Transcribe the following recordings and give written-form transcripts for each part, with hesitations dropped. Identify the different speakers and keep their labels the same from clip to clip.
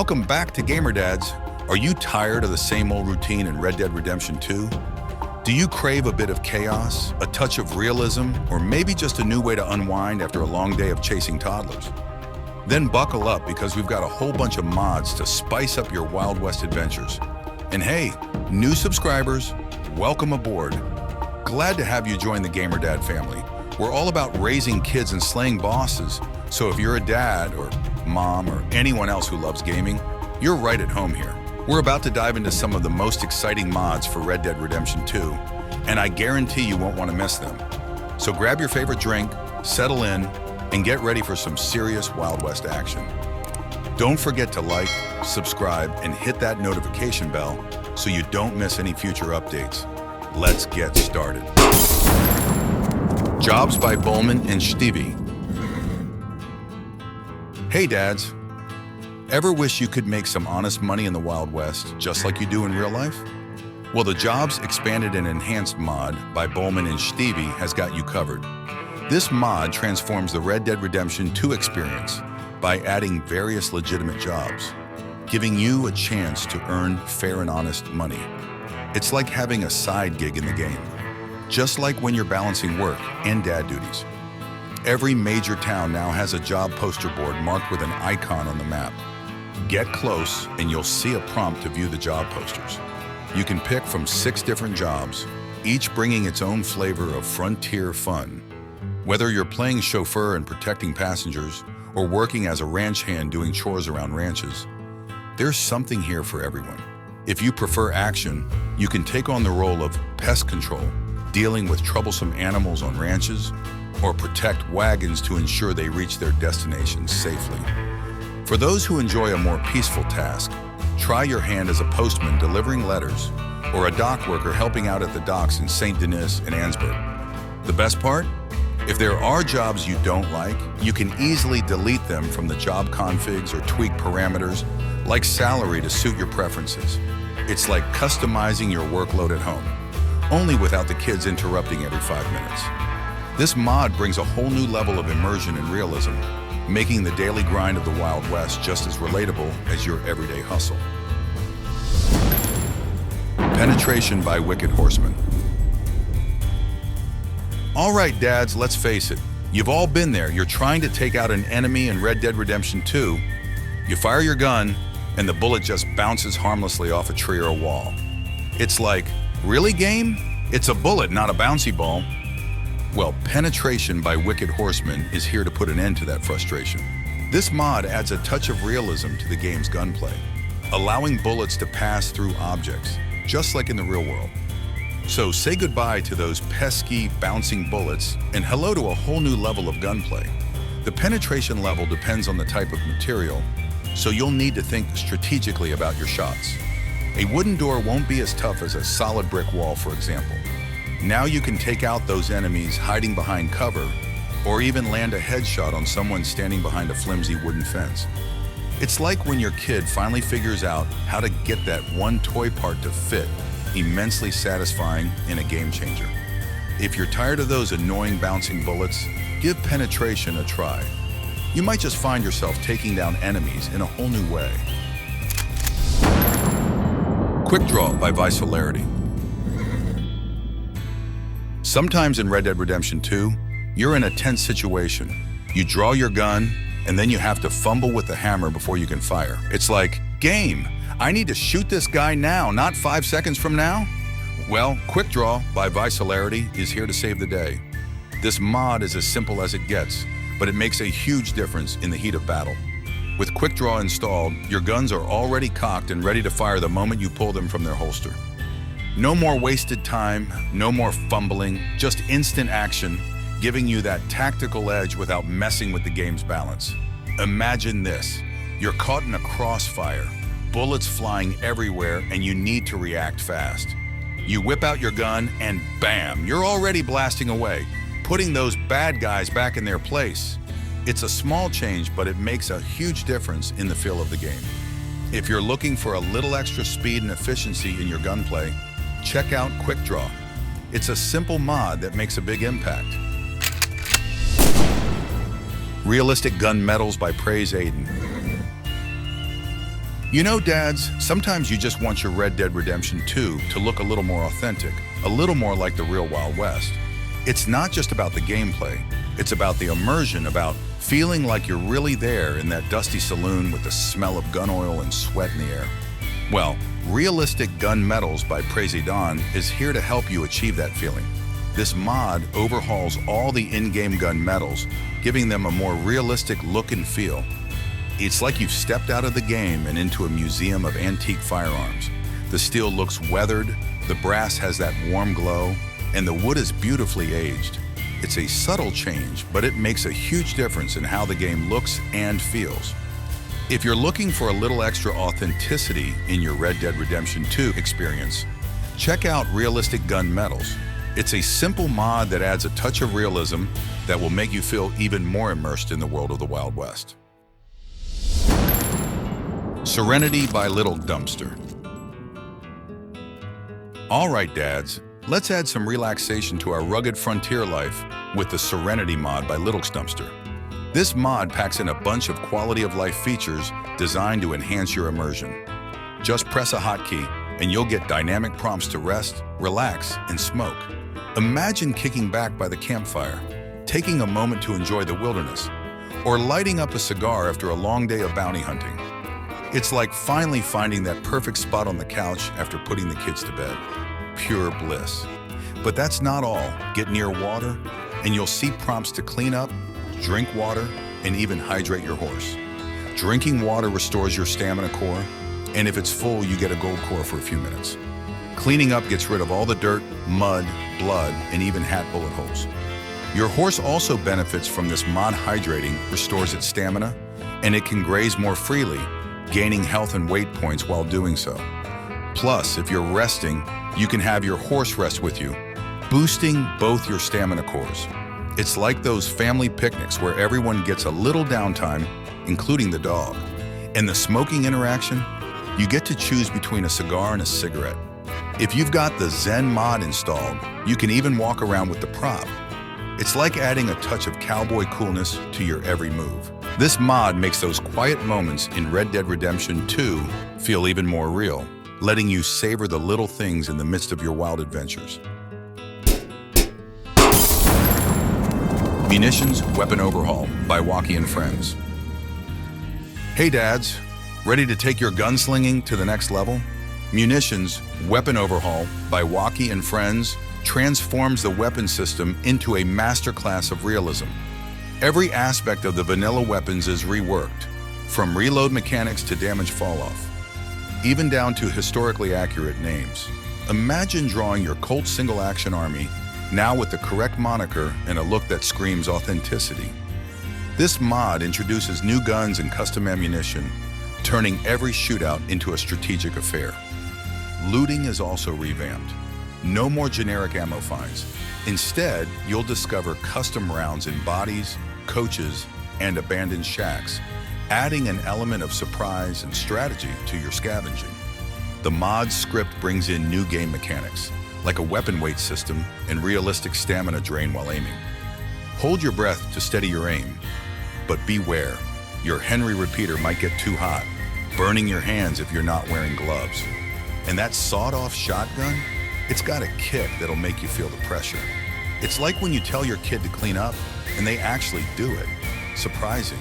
Speaker 1: Welcome back to GamerDads. Are you tired of the same old routine in Red Dead Redemption 2? Do you crave a bit of chaos, a touch of realism, or maybe just a new way to unwind after a long day of chasing toddlers? Then buckle up because we've got a whole bunch of mods to spice up your Wild West adventures. And hey, new subscribers, welcome aboard. Glad to have you join the GamerDad family. We're all about raising kids and slaying bosses, so if you're a dad or mom or anyone else who loves gaming, you're right at home here. We're about to dive into some of the most exciting mods for Red Dead Redemption 2, and I guarantee you won't want to miss them. So grab your favorite drink, settle in, and get ready for some serious Wild West action. Don't forget to like, subscribe, and hit that notification bell so you don't miss any future updates. Let's get started. Jobs by Bolmin and Shtivi. Hey dads, ever wish you could make some honest money in the Wild West just like you do in real life? Well, the Jobs Expanded and Enhanced mod by Bolmin and Shtivi has got you covered. This mod transforms the Red Dead Redemption 2 experience by adding various legitimate jobs, giving you a chance to earn fair and honest money. It's like having a side gig in the game, just like when you're balancing work and dad duties. Every major town now has a job poster board marked with an icon on the map. Get close and you'll see a prompt to view the job posters. You can pick from 6 different jobs, each bringing its own flavor of frontier fun. Whether you're playing chauffeur and protecting passengers, or working as a ranch hand doing chores around ranches, there's something here for everyone. If you prefer action, you can take on the role of pest control, dealing with troublesome animals on ranches, or protect wagons to ensure they reach their destinations safely. For those who enjoy a more peaceful task, try your hand as a postman delivering letters, or a dock worker helping out at the docks in St. Denis and Ansburg. The best part? If there are jobs you don't like, you can easily delete them from the job configs or tweak parameters, like salary to suit your preferences. It's like customizing your workload at home, only without the kids interrupting every 5 minutes. This mod brings a whole new level of immersion and realism, making the daily grind of the Wild West just as relatable as your everyday hustle. Penetration by Wickedhorseman. All right, dads, let's face it. You've all been there. You're trying to take out an enemy in Red Dead Redemption 2. You fire your gun, and the bullet just bounces harmlessly off a tree or a wall. It's like, really, game? It's a bullet, not a bouncy ball. Well, Penetration by Wickedhorseman is here to put an end to that frustration. This mod adds a touch of realism to the game's gunplay, allowing bullets to pass through objects, just like in the real world. So say goodbye to those pesky, bouncing bullets and hello to a whole new level of gunplay. The penetration level depends on the type of material, so you'll need to think strategically about your shots. A wooden door won't be as tough as a solid brick wall, for example. Now you can take out those enemies hiding behind cover, or even land a headshot on someone standing behind a flimsy wooden fence. It's like when your kid finally figures out how to get that one toy part to fit, immensely satisfying and a game changer. If you're tired of those annoying bouncing bullets, give Penetration a try. You might just find yourself taking down enemies in a whole new way. Quickdraw by Visolarity. Sometimes in Red Dead Redemption 2, you're in a tense situation. You draw your gun, and then you have to fumble with the hammer before you can fire. It's like, game, I need to shoot this guy now, not 5 seconds from now? Well, Quickdraw by Visolarity is here to save the day. This mod is as simple as it gets, but it makes a huge difference in the heat of battle. With Quickdraw installed, your guns are already cocked and ready to fire the moment you pull them from their holster. No more wasted time, no more fumbling, just instant action, giving you that tactical edge without messing with the game's balance. Imagine this, you're caught in a crossfire, bullets flying everywhere, and you need to react fast. You whip out your gun and bam, you're already blasting away, putting those bad guys back in their place. It's a small change, but it makes a huge difference in the feel of the game. If you're looking for a little extra speed and efficiency in your gunplay, check out Quickdraw. It's a simple mod that makes a big impact. Realistic gun medals by Praiseaidan. You know, dads, sometimes you just want your Red Dead Redemption 2 to look a little more authentic, a little more like the real Wild West. It's not just about the gameplay, it's about the immersion, about feeling like you're really there in that dusty saloon with the smell of gun oil and sweat in the air. Well, Realistic Gun Metals by Praiseaidan is here to help you achieve that feeling. This mod overhauls all the in-game gun metals, giving them a more realistic look and feel. It's like you've stepped out of the game and into a museum of antique firearms. The steel looks weathered, the brass has that warm glow, and the wood is beautifully aged. It's a subtle change, but it makes a huge difference in how the game looks and feels. If you're looking for a little extra authenticity in your Red Dead Redemption 2 experience, check out Realistic Gun Metals. It's a simple mod that adds a touch of realism that will make you feel even more immersed in the world of the Wild West. Serenity by Littlecdumpster. All right, dads, let's add some relaxation to our rugged frontier life with the Serenity mod by Littlecdumpster. This mod packs in a bunch of quality-of-life features designed to enhance your immersion. Just press a hotkey and you'll get dynamic prompts to rest, relax, and smoke. Imagine kicking back by the campfire, taking a moment to enjoy the wilderness, or lighting up a cigar after a long day of bounty hunting. It's like finally finding that perfect spot on the couch after putting the kids to bed. Pure bliss. But that's not all. Get near water, and you'll see prompts to clean up, drink water, and even hydrate your horse. Drinking water restores your stamina core, and if it's full, you get a gold core for a few minutes. Cleaning up gets rid of all the dirt, mud, blood, and even hat bullet holes. Your horse also benefits from this mod. Hydrating restores its stamina, and it can graze more freely, gaining health and weight points while doing so. Plus, if you're resting, you can have your horse rest with you, boosting both your stamina cores. It's like those family picnics where everyone gets a little downtime, including the dog. And the smoking interaction, you get to choose between a cigar and a cigarette. If you've got the Zen mod installed, you can even walk around with the prop. It's like adding a touch of cowboy coolness to your every move. This mod makes those quiet moments in Red Dead Redemption 2 feel even more real, letting you savor the little things in the midst of your wild adventures. Munitions Weapon Overhaul by Wocky and Friends. Hey dads, ready to take your gunslinging to the next level? Munitions Weapon Overhaul by Wocky and Friends transforms the weapon system into a masterclass of realism. Every aspect of the vanilla weapons is reworked, from reload mechanics to damage fall-off, even down to historically accurate names. Imagine drawing your Colt single-action army, now with the correct moniker and a look that screams authenticity. This mod introduces new guns and custom ammunition, turning every shootout into a strategic affair. Looting is also revamped. No more generic ammo finds. Instead, you'll discover custom rounds in bodies, coaches, and abandoned shacks, adding an element of surprise and strategy to your scavenging. The mod script brings in new game mechanics, like a weapon weight system and realistic stamina drain while aiming. Hold your breath to steady your aim, but beware, your Henry repeater might get too hot, burning your hands if you're not wearing gloves. And that sawed-off shotgun, it's got a kick that'll make you feel the pressure. It's like when you tell your kid to clean up, and they actually do it. Surprising,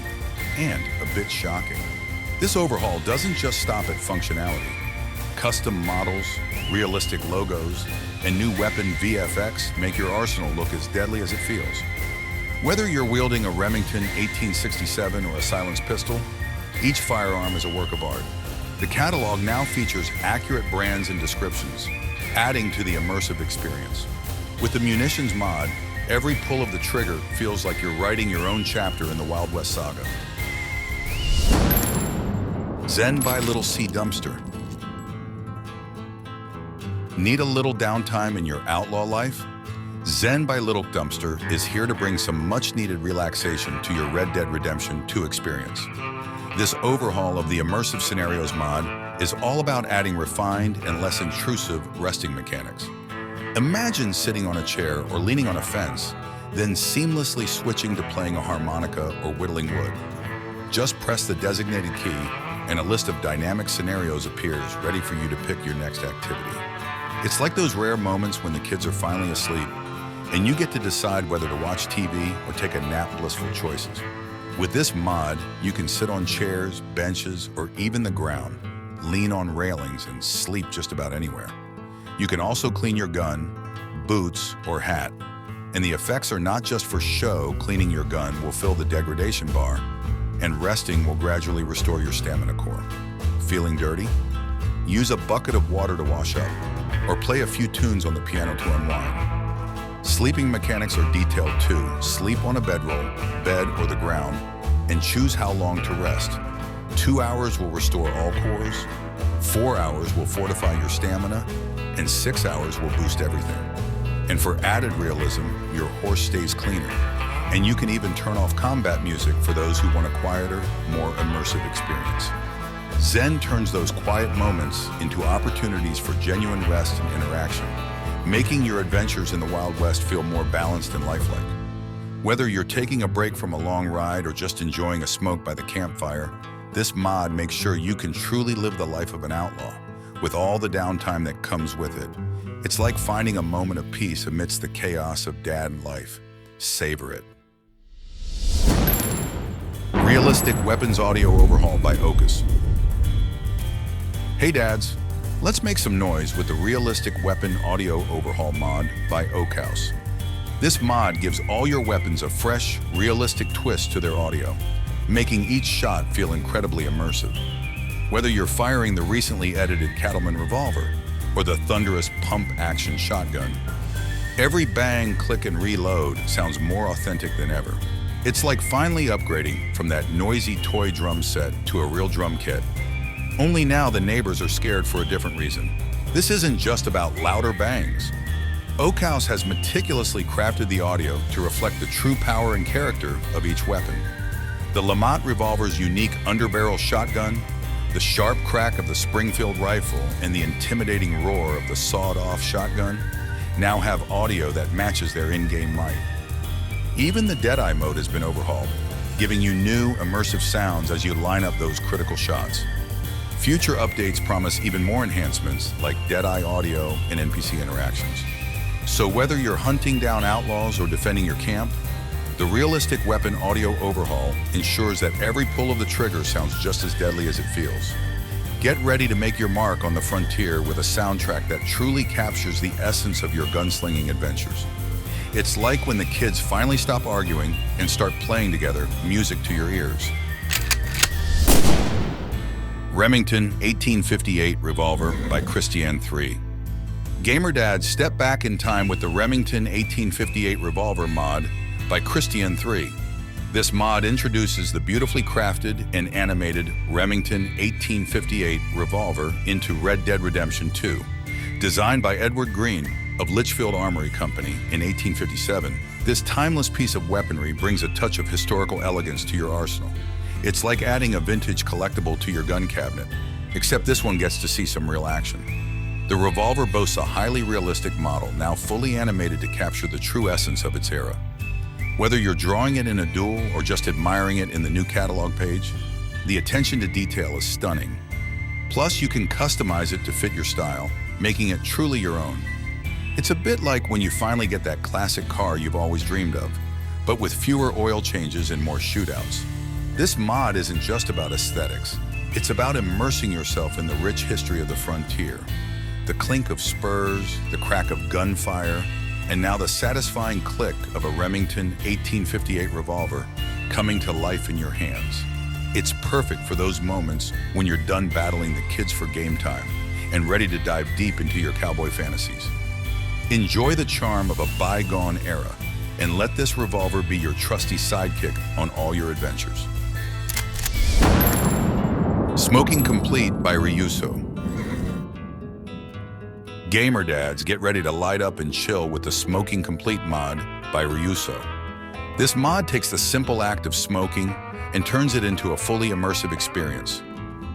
Speaker 1: and a bit shocking. This overhaul doesn't just stop at functionality. Custom models, realistic logos, and new weapon VFX make your arsenal look as deadly as it feels. Whether you're wielding a Remington 1867 or a silenced pistol, each firearm is a work of art. The catalog now features accurate brands and descriptions, adding to the immersive experience. With the Munitions mod, every pull of the trigger feels like you're writing your own chapter in the Wild West saga. Zen By Littlecdumpster. Need a little downtime in your outlaw life? Zen By Littlecdumpster is here to bring some much-needed relaxation to your Red Dead Redemption 2 experience. This overhaul of the Immersive Scenarios mod is all about adding refined and less intrusive resting mechanics. Imagine sitting on a chair or leaning on a fence, then seamlessly switching to playing a harmonica or whittling wood. Just press the designated key and a list of dynamic scenarios appears ready for you to pick your next activity. It's like those rare moments when the kids are finally asleep and you get to decide whether to watch TV or take a nap. Blissful choices. With this mod, you can sit on chairs, benches, or even the ground, lean on railings, and sleep just about anywhere. You can also clean your gun, boots, or hat. And the effects are not just for show. Cleaning your gun will fill the degradation bar, and resting will gradually restore your stamina core. Feeling dirty? Use a bucket of water to wash up, or play a few tunes on the piano to unwind. Sleeping mechanics are detailed too. Sleep on a bedroll, bed, or the ground, and choose how long to rest. 2 hours will restore all cores, 4 hours will fortify your stamina, and 6 hours will boost everything. And for added realism, your horse stays cleaner. And you can even turn off combat music for those who want a quieter, more immersive experience. Zen turns those quiet moments into opportunities for genuine rest and interaction, making your adventures in the Wild West feel more balanced and lifelike. Whether you're taking a break from a long ride or just enjoying a smoke by the campfire, this mod makes sure you can truly live the life of an outlaw, with all the downtime that comes with it. It's like finding a moment of peace amidst the chaos of dad life. Savor it. Realistic Weapons Audio Overhaul by Oakous. Hey dads, let's make some noise with the Realistic Weapon Audio Overhaul mod by Oakous. This mod gives all your weapons a fresh, realistic twist to their audio, making each shot feel incredibly immersive. Whether you're firing the recently edited Cattleman Revolver or the thunderous pump-action shotgun, every bang, click, and reload sounds more authentic than ever. It's like finally upgrading from that noisy toy drum set to a real drum kit. Only now the neighbors are scared for a different reason. This isn't just about louder bangs. Oakous has meticulously crafted the audio to reflect the true power and character of each weapon. The Lamont Revolver's unique underbarrel shotgun, the sharp crack of the Springfield rifle, and the intimidating roar of the sawed-off shotgun now have audio that matches their in-game might. Even the Deadeye mode has been overhauled, giving you new, immersive sounds as you line up those critical shots. Future updates promise even more enhancements like Deadeye audio and NPC interactions. So whether you're hunting down outlaws or defending your camp, the Realistic Weapon Audio Overhaul ensures that every pull of the trigger sounds just as deadly as it feels. Get ready to make your mark on the frontier with a soundtrack that truly captures the essence of your gunslinging adventures. It's like when the kids finally stop arguing and start playing together, music to your ears. Remington 1858 Revolver by Kristiand 3. GamerDads step back in time with the Remington 1858 Revolver mod by Kristiand 3. This mod introduces the beautifully crafted and animated Remington 1858 Revolver into Red Dead Redemption 2. Designed by Edward Green of Litchfield Armory Company in 1857, this timeless piece of weaponry brings a touch of historical elegance to your arsenal. It's like adding a vintage collectible to your gun cabinet, except this one gets to see some real action. The Revolver boasts a highly realistic model, now fully animated to capture the true essence of its era. Whether you're drawing it in a duel or just admiring it in the new catalog page, the attention to detail is stunning. Plus, you can customize it to fit your style, making it truly your own. It's a bit like when you finally get that classic car you've always dreamed of, but with fewer oil changes and more shootouts. This mod isn't just about aesthetics. It's about immersing yourself in the rich history of the frontier. The clink of spurs, the crack of gunfire, and now the satisfying click of a Remington 1858 revolver coming to life in your hands. It's perfect for those moments when you're done battling the kids for game time and ready to dive deep into your cowboy fantasies. Enjoy the charm of a bygone era and let this revolver be your trusty sidekick on all your adventures. Smoking Complete by Riyusso. GamerDads, get ready to light up and chill with the Smoking Complete mod by Riyusso. This mod takes the simple act of smoking and turns it into a fully immersive experience.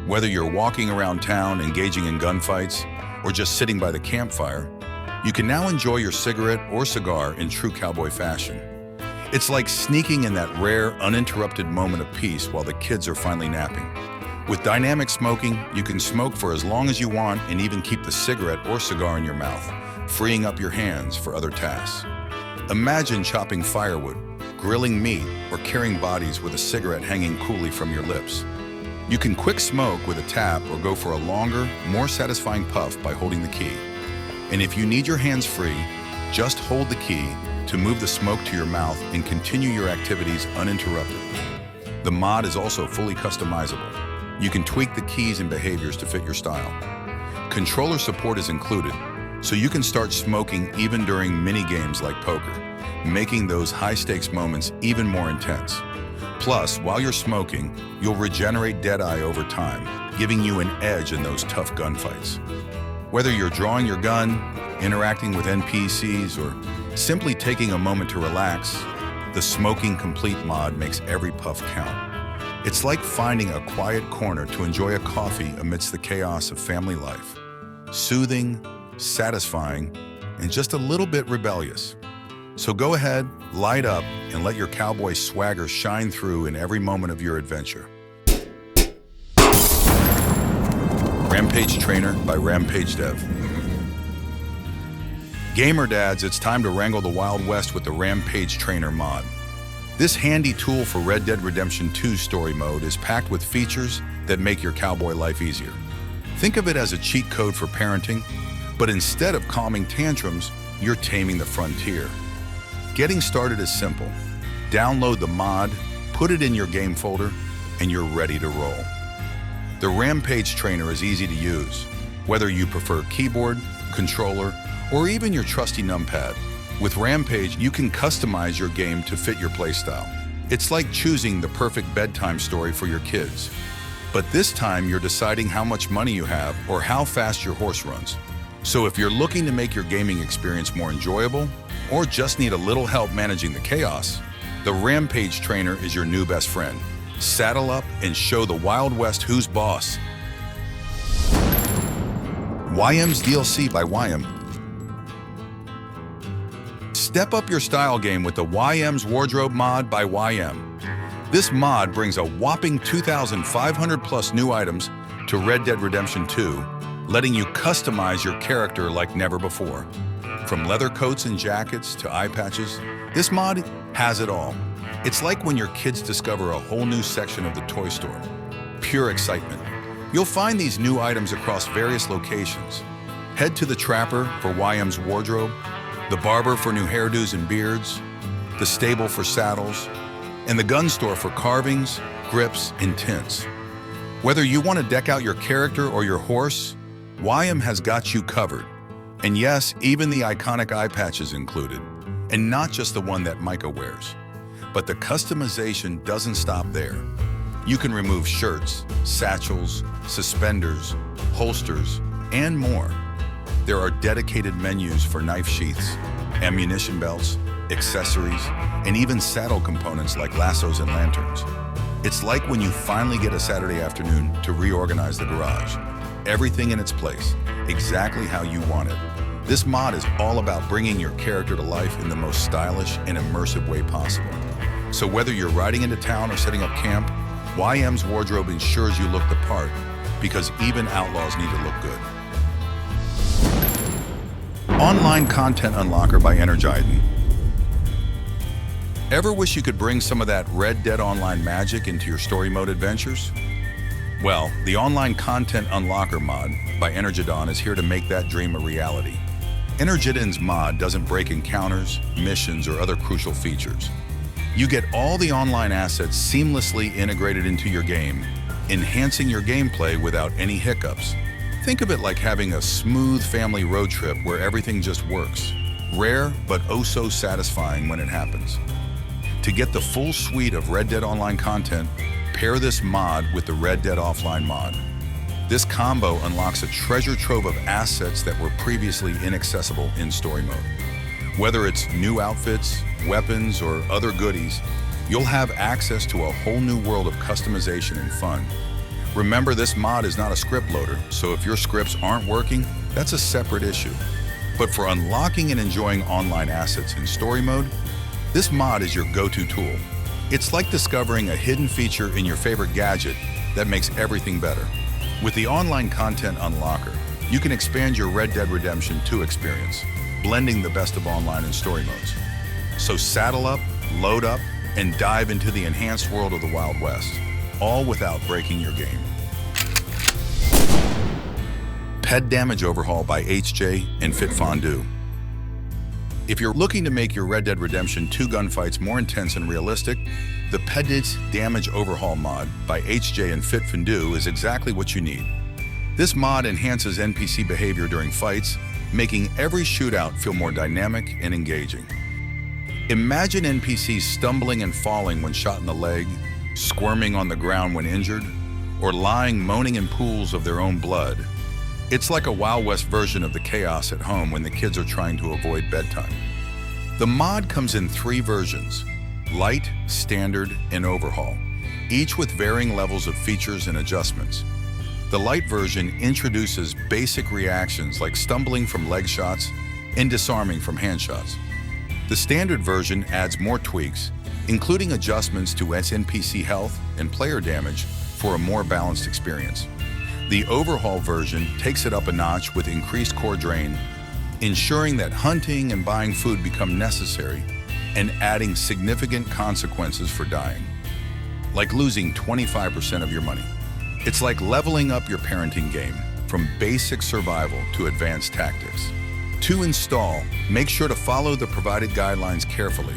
Speaker 1: Whether you're walking around town, engaging in gunfights, or just sitting by the campfire, you can now enjoy your cigarette or cigar in true cowboy fashion. It's like sneaking in that rare, uninterrupted moment of peace while the kids are finally napping. With dynamic smoking, you can smoke for as long as you want and even keep the cigarette or cigar in your mouth, freeing up your hands for other tasks. Imagine chopping firewood, grilling meat, or carrying bodies with a cigarette hanging coolly from your lips. You can quick smoke with a tap or go for a longer, more satisfying puff by holding the key. And if you need your hands free, just hold the key to move the smoke to your mouth and continue your activities uninterrupted. The mod is also fully customizable. You can tweak the keys and behaviors to fit your style. Controller support is included, so you can start smoking even during mini games like poker, making those high-stakes moments even more intense. Plus, while you're smoking, you'll regenerate Deadeye over time, giving you an edge in those tough gunfights. Whether you're drawing your gun, interacting with NPCs, or simply taking a moment to relax, the Smoking Complete mod makes every puff count. It's like finding a quiet corner to enjoy a coffee amidst the chaos of family life. Soothing, satisfying, and just a little bit rebellious. So go ahead, light up, and let your cowboy swagger shine through in every moment of your adventure. Rampage Trainer by Rampagedev. GamerDads, it's time to wrangle the Wild West with the Rampage Trainer mod. This handy tool for Red Dead Redemption 2's story mode is packed with features that make your cowboy life easier. Think of it as a cheat code for parenting, but instead of calming tantrums, you're taming the frontier. Getting started is simple. Download the mod, put it in your game folder, and you're ready to roll. The Rampage Trainer is easy to use, whether you prefer keyboard, controller, or even your trusty numpad. With Rampage, you can customize your game to fit your playstyle. It's like choosing the perfect bedtime story for your kids. But this time, you're deciding how much money you have or how fast your horse runs. So if you're looking to make your gaming experience more enjoyable, or just need a little help managing the chaos, the Rampage Trainer is your new best friend. Saddle up and show the Wild West who's boss. Whyem's DLC by Whyem. Step up your style game with the Whyem's Wardrobe mod by Whyem. This mod brings a whopping 2,500 plus new items to Red Dead Redemption 2, letting you customize your character like never before. From leather coats and jackets to eye patches, this mod has it all. It's like when your kids discover a whole new section of the toy store. Pure excitement. You'll find these new items across various locations. Head to the Trapper for Whyem's wardrobe, the Barber for new hairdos and beards, the Stable for saddles, and the Gun Store for carvings, grips, and tints. Whether you want to deck out your character or your horse, Whyem has got you covered. And yes, even the iconic eye patch is included, and not just the one that Micah wears. But the customization doesn't stop there. You can remove shirts, satchels, suspenders, holsters, and more. There are dedicated menus for knife sheaths, ammunition belts, accessories, and even saddle components like lassos and lanterns. It's like when you finally get a Saturday afternoon to reorganize the garage. Everything in its place, exactly how you want it. This mod is all about bringing your character to life in the most stylish and immersive way possible. So whether you're riding into town or setting up camp, Whyem's wardrobe ensures you look the part, because even outlaws need to look good. Online Content Unlocker by Energidaan. Ever wish you could bring some of that Red Dead Online magic into your story mode adventures? Well, the Online Content Unlocker mod by Energidaan is here to make that dream a reality. Energidaan's mod doesn't break encounters, missions, or other crucial features. You get all the online assets seamlessly integrated into your game, enhancing your gameplay without any hiccups. Think of it like having a smooth family road trip where everything just works. Rare, but oh so satisfying when it happens. To get the full suite of Red Dead Online content, pair this mod with the Red Dead Offline mod. This combo unlocks a treasure trove of assets that were previously inaccessible in story mode. Whether it's new outfits, weapons, or other goodies, you'll have access to a whole new world of customization and fun. Remember, this mod is not a script loader, so if your scripts aren't working, that's a separate issue. But for unlocking and enjoying online assets in story mode, this mod is your go-to tool. It's like discovering a hidden feature in your favorite gadget that makes everything better. With the online content unlocker, you can expand your Red Dead Redemption 2 experience, blending the best of online and story modes. So saddle up, load up, and dive into the enhanced world of the Wild West, all without breaking your game. Ped Damage Overhaul by HJ and Fitfondue. If you're looking to make your Red Dead Redemption 2 gunfights more intense and realistic, the Ped Damage Overhaul mod by HJ and Fitfondue is exactly what you need. This mod enhances NPC behavior during fights, making every shootout feel more dynamic and engaging. Imagine NPCs stumbling and falling when shot in the leg, squirming on the ground when injured, or lying moaning in pools of their own blood. It's like a Wild West version of the chaos at home when the kids are trying to avoid bedtime. The mod comes in 3 versions: Light, Standard, and Overhaul, each with varying levels of features and adjustments. The Light version introduces basic reactions like stumbling from leg shots and disarming from hand shots. The Standard version adds more tweaks, including adjustments to NPC health and player damage for a more balanced experience. The Overhaul version takes it up a notch with increased core drain, ensuring that hunting and buying food become necessary, and adding significant consequences for dying, like losing 25% of your money. It's like leveling up your parenting game, from basic survival to advanced tactics. To install, make sure to follow the provided guidelines carefully.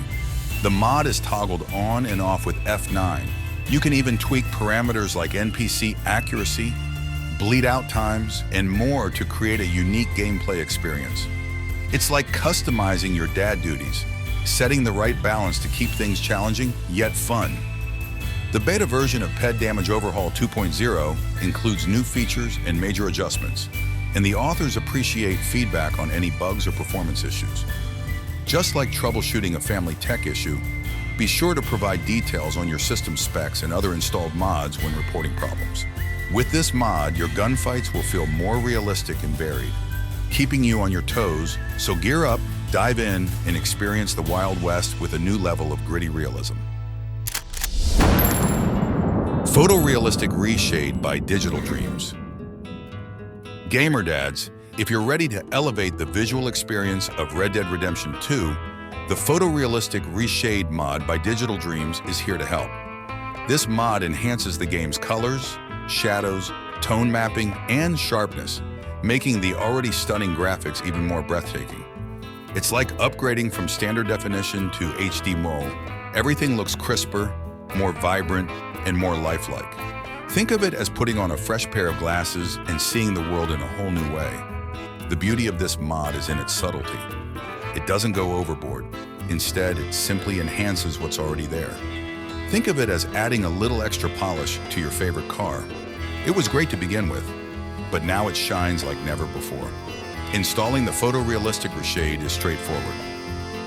Speaker 1: The mod is toggled on and off with F9. You can even tweak parameters like NPC accuracy, bleed out times, and more to create a unique gameplay experience. It's like customizing your dad duties, setting the right balance to keep things challenging yet fun. The beta version of Ped Damage Overhaul 2.0 includes new features and major adjustments, and the authors appreciate feedback on any bugs or performance issues. Just like troubleshooting a family tech issue, be sure to provide details on your system specs and other installed mods when reporting problems. With this mod, your gunfights will feel more realistic and varied, keeping you on your toes, so gear up, dive in, and experience the Wild West with a new level of gritty realism. Photorealistic Reshade by Digitaldreams. GamerDads, if you're ready to elevate the visual experience of Red Dead Redemption 2, the Photorealistic Reshade mod by Digitaldreams is here to help. This mod enhances the game's colors, shadows, tone mapping, and sharpness, making the already stunning graphics even more breathtaking. It's like upgrading from standard definition to HD MOL. Everything looks crisper, more vibrant, and more lifelike. Think of it as putting on a fresh pair of glasses and seeing the world in a whole new way. The beauty of this mod is in its subtlety. It doesn't go overboard. Instead, it simply enhances what's already there. Think of it as adding a little extra polish to your favorite car. It was great to begin with, but now it shines like never before. Installing the Photorealistic Reshade is straightforward.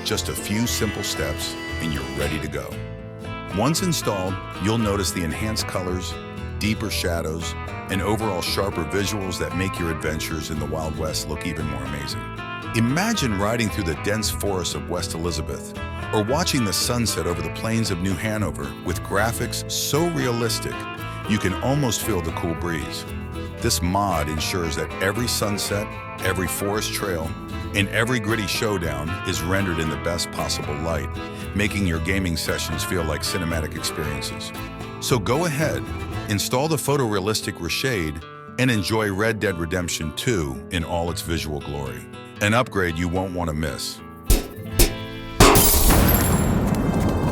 Speaker 1: Just a few simple steps and you're ready to go. Once installed, you'll notice the enhanced colors, deeper shadows, and overall sharper visuals that make your adventures in the Wild West look even more amazing. Imagine riding through the dense forests of West Elizabeth, or watching the sunset over the plains of New Hanover with graphics so realistic you can almost feel the cool breeze. This mod ensures that every sunset, every forest trail, and every gritty showdown is rendered in the best possible light, making your gaming sessions feel like cinematic experiences. So go ahead, install the Photorealistic Reshade, and enjoy Red Dead Redemption 2 in all its visual glory. An upgrade you won't want to miss.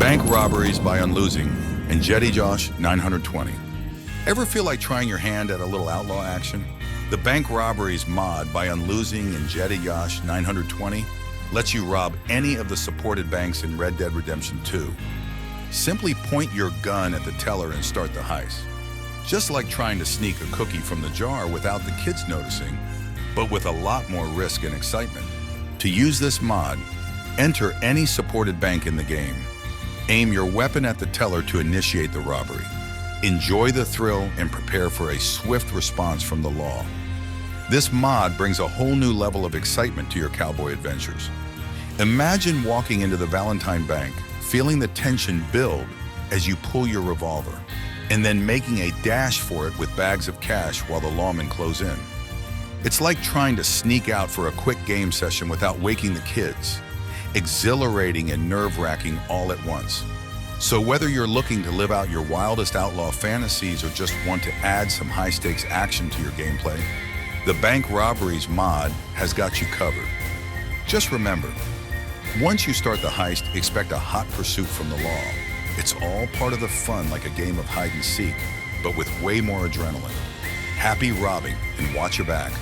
Speaker 1: Bank Robberies by Unlosing and Jetty Josh 920. Ever feel like trying your hand at a little outlaw action? The Bank Robberies mod by Unlosing and Jetty Josh 920 lets you rob any of the supported banks in Red Dead Redemption 2. Simply point your gun at the teller and start the heist. Just like trying to sneak a cookie from the jar without the kids noticing, but with a lot more risk and excitement. To use this mod, enter any supported bank in the game. Aim your weapon at the teller to initiate the robbery. Enjoy the thrill and prepare for a swift response from the law. This mod brings a whole new level of excitement to your cowboy adventures. Imagine walking into the Valentine Bank, feeling the tension build as you pull your revolver. and then making a dash for it with bags of cash while the lawmen close in. It's like trying to sneak out for a quick game session without waking the kids. Exhilarating and nerve-wracking all at once. So whether you're looking to live out your wildest outlaw fantasies or just want to add some high-stakes action to your gameplay, the Bank Robberies mod has got you covered. Just remember, once you start the heist, expect a hot pursuit from the law. It's all part of the fun, like a game of hide and seek, but with way more adrenaline. Happy robbing and watch your back.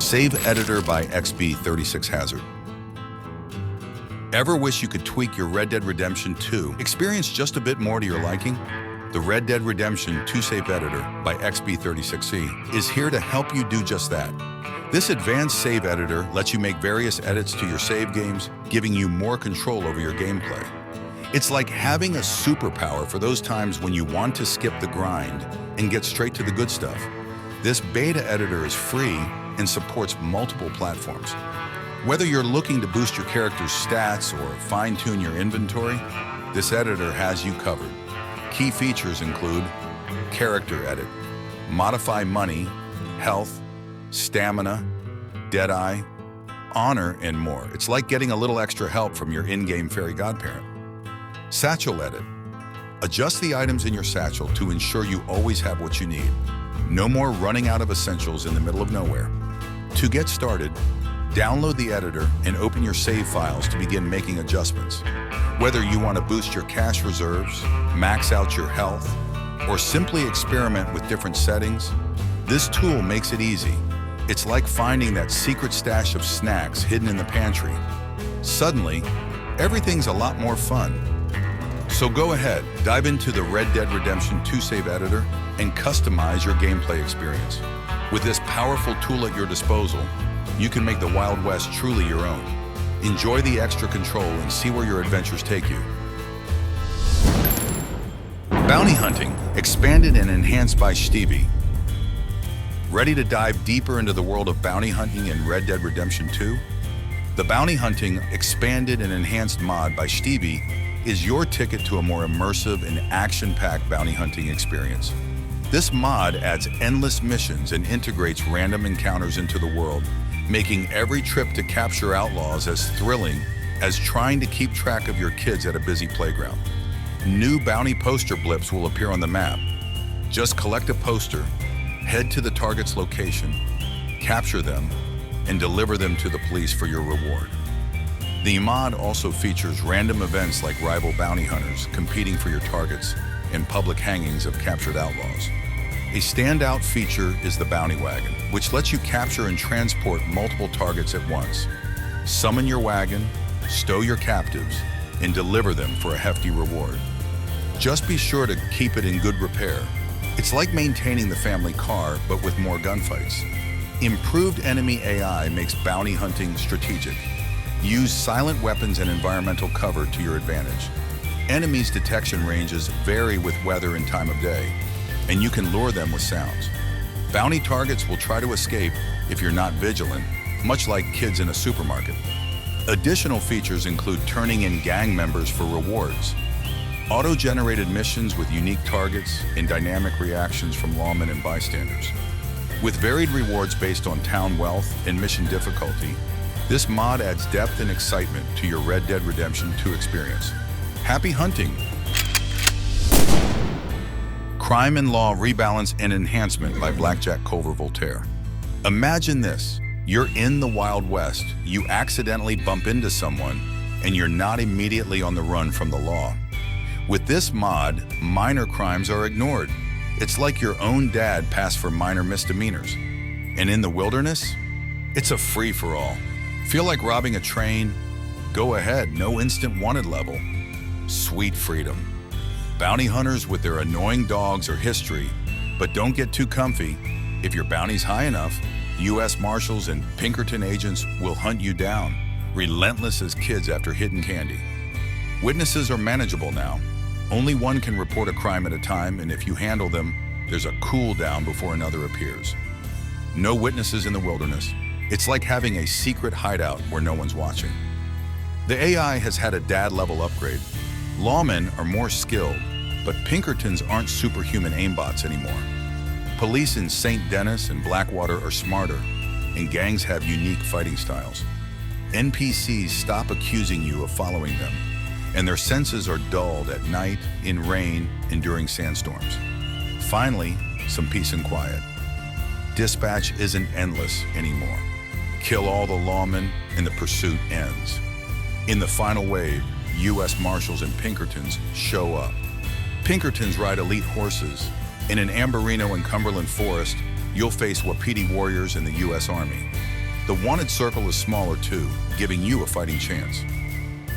Speaker 1: Save Editor by XB36 Hazard. Ever wish you could tweak your Red Dead Redemption 2 experience just a bit more to your liking? The Red Dead Redemption 2 Save Editor by XB36C is here to help you do just that. This advanced save editor lets you make various edits to your save games, giving you more control over your gameplay. It's like having a superpower for those times when you want to skip the grind and get straight to the good stuff. This beta editor is free and supports multiple platforms. Whether you're looking to boost your character's stats or fine-tune your inventory, this editor has you covered. Key features include Character Edit, modify money, health, stamina, deadeye, honor, and more. It's like getting a little extra help from your in-game fairy godparent. Satchel Edit, adjust the items in your satchel to ensure you always have what you need. No more running out of essentials in the middle of nowhere. To get started, download the editor and open your save files to begin making adjustments. Whether you want to boost your cash reserves, max out your health, or simply experiment with different settings, this tool makes it easy. It's like finding that secret stash of snacks hidden in the pantry. Suddenly, everything's a lot more fun. So go ahead, dive into the Red Dead Redemption 2 Save Editor and customize your gameplay experience. With this powerful tool at your disposal, you can make the Wild West truly your own. Enjoy the extra control and see where your adventures take you. Bounty Hunting, expanded and enhanced by Shtivi. Ready to dive deeper into the world of bounty hunting in Red Dead Redemption 2? The Bounty Hunting Expanded and Enhanced mod by Shtivi is your ticket to a more immersive and action-packed bounty hunting experience. This mod adds endless missions and integrates random encounters into the world, making every trip to capture outlaws as thrilling as trying to keep track of your kids at a busy playground. New bounty poster blips will appear on the map. Just collect a poster, head to the target's location, capture them, and deliver them to the police for your reward. The mod also features random events like rival bounty hunters competing for your targets and public hangings of captured outlaws. A standout feature is the Bounty Wagon, which lets you capture and transport multiple targets at once. Summon your wagon, stow your captives, and deliver them for a hefty reward. Just be sure to keep it in good repair. It's like maintaining the family car, but with more gunfights. Improved enemy AI makes bounty hunting strategic. Use silent weapons and environmental cover to your advantage. Enemies' detection ranges vary with weather and time of day, and you can lure them with sounds. Bounty targets will try to escape if you're not vigilant, much like kids in a supermarket. Additional features include turning in gang members for rewards, auto-generated missions with unique targets, and dynamic reactions from lawmen and bystanders. With varied rewards based on town wealth and mission difficulty, this mod adds depth and excitement to your Red Dead Redemption 2 experience. Happy hunting! Crime and Law Rebalance and Enhancement by Blackjack Culver Voltaire. Imagine this. You're in the Wild West, you accidentally bump into someone, and you're not immediately on the run from the law. With this mod, minor crimes are ignored. It's like your own dad passed for minor misdemeanors. And in the wilderness, it's a free-for-all. Feel like robbing a train? Go ahead, no instant wanted level. Sweet freedom. Bounty hunters with their annoying dogs are history, but don't get too comfy. If your bounty's high enough, U.S. Marshals and Pinkerton agents will hunt you down, relentless as kids after hidden candy. Witnesses are manageable now. Only one can report a crime at a time, and if you handle them, there's a cooldown before another appears. No witnesses in the wilderness. It's like having a secret hideout where no one's watching. The AI has had a dad-level upgrade. Lawmen are more skilled, but Pinkertons aren't superhuman aimbots anymore. Police in St. Denis and Blackwater are smarter, and gangs have unique fighting styles. NPCs stop accusing you of following them, and their senses are dulled at night, in rain, and during sandstorms. Finally, some peace and quiet. Dispatch isn't endless anymore. Kill all the lawmen, and the pursuit ends. In the final wave, U.S. Marshals and Pinkertons show up. Pinkertons ride elite horses. In an Amberino and Cumberland forest, you'll face Wapiti warriors in the U.S. Army. The wanted circle is smaller too, giving you a fighting chance.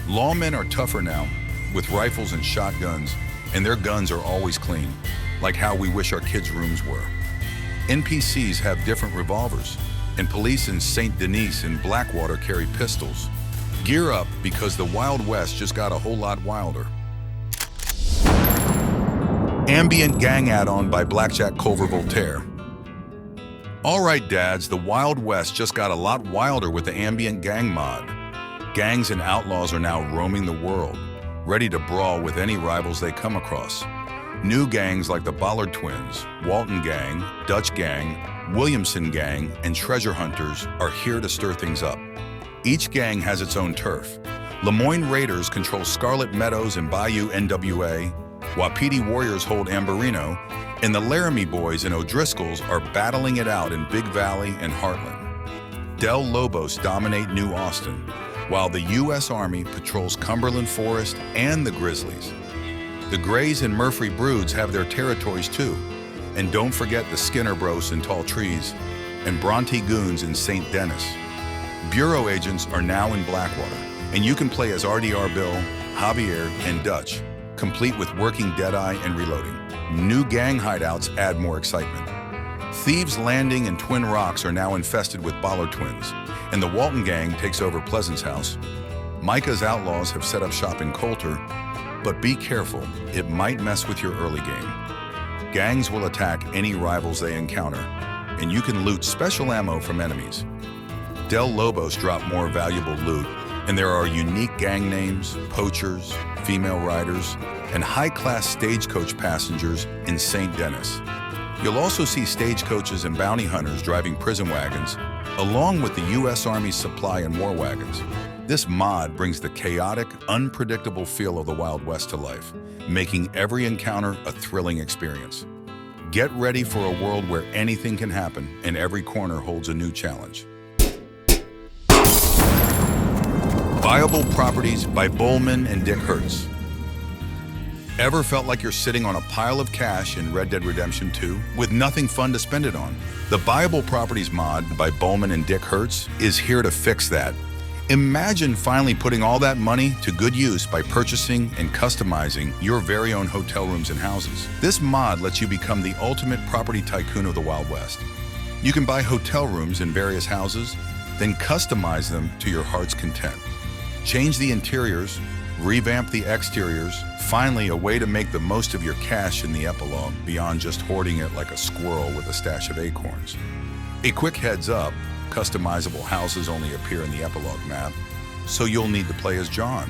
Speaker 1: Lawmen are tougher now, with rifles and shotguns, and their guns are always clean, like how we wish our kids' rooms were. NPCs have different revolvers, and police in St. Denis and Blackwater carry pistols. Gear up, because the Wild West just got a whole lot wilder. Ambient Gang Add-on by Blackjack Culver Voltaire. All right, dads, the Wild West just got a lot wilder with the Ambient Gang mod. Gangs and outlaws are now roaming the world, ready to brawl with any rivals they come across. New gangs like the Bollard Twins, Walton Gang, Dutch Gang, Williamson Gang, and Treasure Hunters are here to stir things up. Each gang has its own turf. Lemoyne Raiders control Scarlet Meadows and Bayou NWA, Wapiti Warriors hold Amberino, and the Laramie Boys and O'Driscolls are battling it out in Big Valley and Heartland. Del Lobos dominate New Austin, while the U.S. Army patrols Cumberland Forest and the Grizzlies. The Grays and Murphy Broods have their territories too, and don't forget the Skinner Bros in Tall Trees and Bronte Goons in St. Denis. Bureau agents are now in Blackwater, and you can play as RDR Bill, Javier, and Dutch, complete with working Deadeye and reloading. New gang hideouts add more excitement. Thieves Landing and Twin Rocks are now infested with Bollard Twins, and the Walton Gang takes over Pleasance House. Micah's Outlaws have set up shop in Coulter, but be careful, it might mess with your early game. Gangs will attack any rivals they encounter, and you can loot special ammo from enemies. Del Lobos drop more valuable loot, and there are unique gang names, poachers, female riders, and high-class stagecoach passengers in St. Denis. You'll also see stagecoaches and bounty hunters driving prison wagons, along with the U.S. Army's supply and war wagons. This mod brings the chaotic, unpredictable feel of the Wild West to life, making every encounter a thrilling experience. Get ready for a world where anything can happen and every corner holds a new challenge. Viable Properties by Bolmin and Dick Hertz. Ever felt like you're sitting on a pile of cash in Red Dead Redemption 2 with nothing fun to spend it on? The Viable Properties mod by Bolmin and Dick Hertz is here to fix that. Imagine finally putting all that money to good use by purchasing and customizing your very own hotel rooms and houses. This mod lets you become the ultimate property tycoon of the Wild West. You can buy hotel rooms in various houses, then customize them to your heart's content. Change the interiors, revamp the exteriors, finally a way to make the most of your cash in the epilogue beyond just hoarding it like a squirrel with a stash of acorns. A quick heads up, customizable houses only appear in the epilogue map, so you'll need to play as John.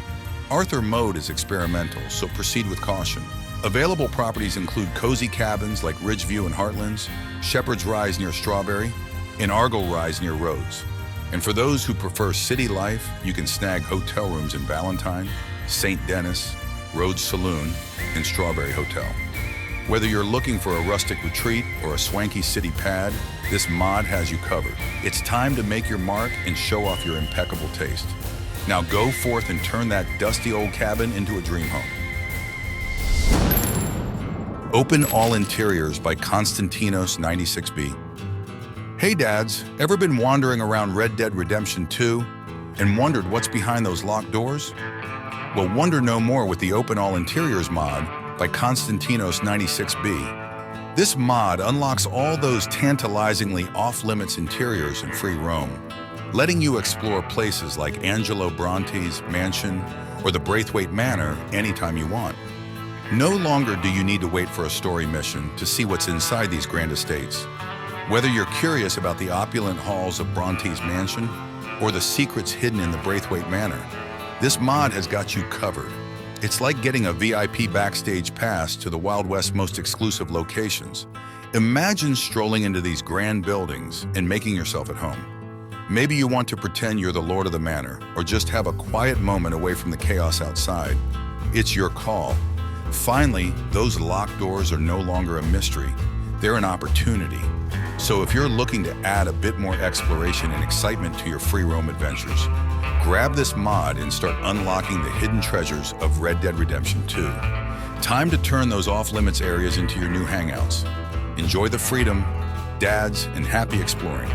Speaker 1: Arthur mode is experimental, so proceed with caution. Available properties include cozy cabins like Ridgeview and Heartlands, Shepherd's Rise near Strawberry, and Argyle Rise near Rhodes. And for those who prefer city life, you can snag hotel rooms in Valentine, St. Denis, Rhodes Saloon, and Strawberry Hotel. Whether you're looking for a rustic retreat or a swanky city pad, this mod has you covered. It's time to make your mark and show off your impeccable taste. Now go forth and turn that dusty old cabin into a dream home. Open All Interiors by Konstantinos 96B. Hey dads, ever been wandering around Red Dead Redemption 2 and wondered what's behind those locked doors? Well, wonder no more with the Open All Interiors mod by Konstantinos 96B. This mod unlocks all those tantalizingly off-limits interiors in free roam, letting you explore places like Angelo Bronte's mansion or the Braithwaite Manor anytime you want. No longer do you need to wait for a story mission to see what's inside these grand estates. Whether you're curious about the opulent halls of Bronte's mansion or the secrets hidden in the Braithwaite Manor, this mod has got you covered. It's like getting a VIP backstage pass to the Wild West's most exclusive locations. Imagine strolling into these grand buildings and making yourself at home. Maybe you want to pretend you're the lord of the manor, or just have a quiet moment away from the chaos outside. It's your call. Finally, those locked doors are no longer a mystery. They're an opportunity. So if you're looking to add a bit more exploration and excitement to your free roam adventures, grab this mod and start unlocking the hidden treasures of Red Dead Redemption 2. Time to turn those off-limits areas into your new hangouts. Enjoy the freedom, dads, and happy exploring.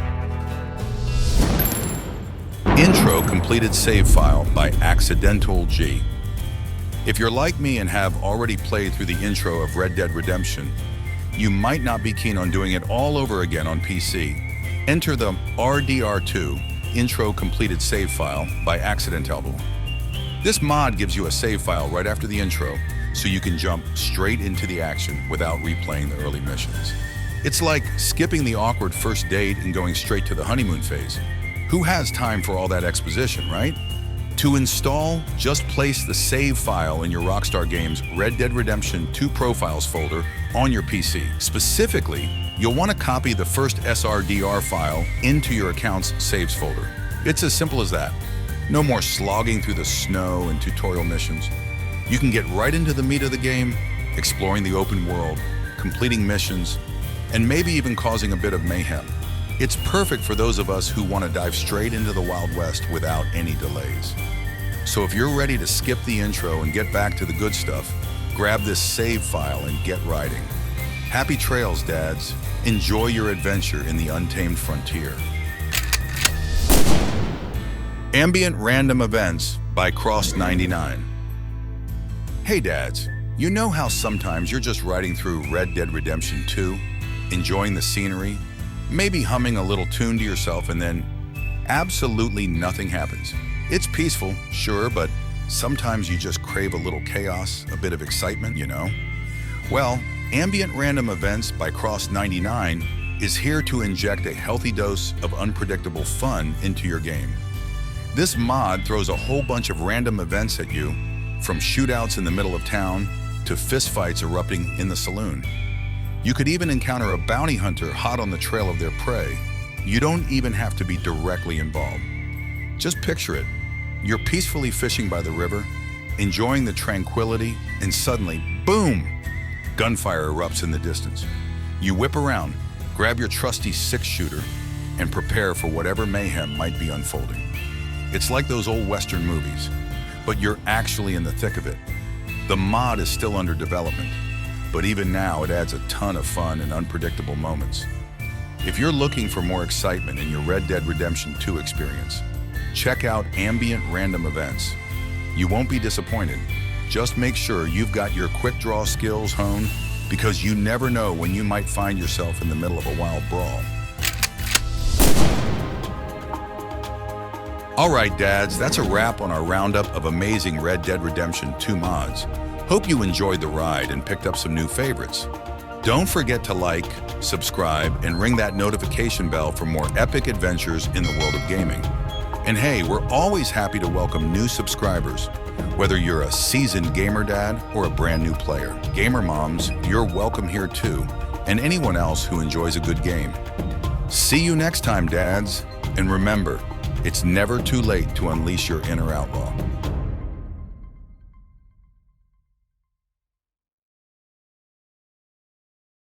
Speaker 1: Intro completed save file by Accidental G. If you're like me and have already played through the intro of Red Dead Redemption, you might not be keen on doing it all over again on PC. Enter the RDR2 intro completed save file by Accidental. This mod gives you a save file right after the intro, so you can jump straight into the action without replaying the early missions. It's like skipping the awkward first date and going straight to the honeymoon phase. Who has time for all that exposition, right? To install, just place the save file in your Rockstar Games Red Dead Redemption 2 Profiles folder on your PC. Specifically, you'll want to copy the first SRDR file into your account's saves folder. It's as simple as that. No more slogging through the snow and tutorial missions. You can get right into the meat of the game, exploring the open world, completing missions, and maybe even causing a bit of mayhem. It's perfect for those of us who want to dive straight into the Wild West without any delays. So if you're ready to skip the intro and get back to the good stuff, grab this save file and get riding. Happy trails, dads. Enjoy your adventure in the untamed frontier. Ambient Random Events by Cross99. Hey dads, you know how sometimes you're just riding through Red Dead Redemption 2, enjoying the scenery, maybe humming a little tune to yourself, and then absolutely nothing happens. It's peaceful, sure, but sometimes you just crave a little chaos, a bit of excitement, you know? Well, Ambient Random Events by Cross99 is here to inject a healthy dose of unpredictable fun into your game. This mod throws a whole bunch of random events at you, from shootouts in the middle of town to fistfights erupting in the saloon. You could even encounter a bounty hunter hot on the trail of their prey. You don't even have to be directly involved. Just picture it. You're peacefully fishing by the river, enjoying the tranquility, and suddenly, boom! Gunfire erupts in the distance. You whip around, grab your trusty six-shooter, and prepare for whatever mayhem might be unfolding. It's like those old Western movies, but you're actually in the thick of it. The mod is still under development, but even now it adds a ton of fun and unpredictable moments. If you're looking for more excitement in your Red Dead Redemption 2 experience, check out Ambient Random Events. You won't be disappointed. Just make sure you've got your quick draw skills honed, because you never know when you might find yourself in the middle of a wild brawl. All right, dads, that's a wrap on our roundup of amazing Red Dead Redemption 2 mods. Hope you enjoyed the ride and picked up some new favorites. Don't forget to like, subscribe, and ring that notification bell for more epic adventures in the world of gaming. And hey, we're always happy to welcome new subscribers, whether you're a seasoned gamer dad or a brand new player. Gamer moms, you're welcome here too, and anyone else who enjoys a good game. See you next time, dads, and remember, it's never too late to unleash your inner outlaw.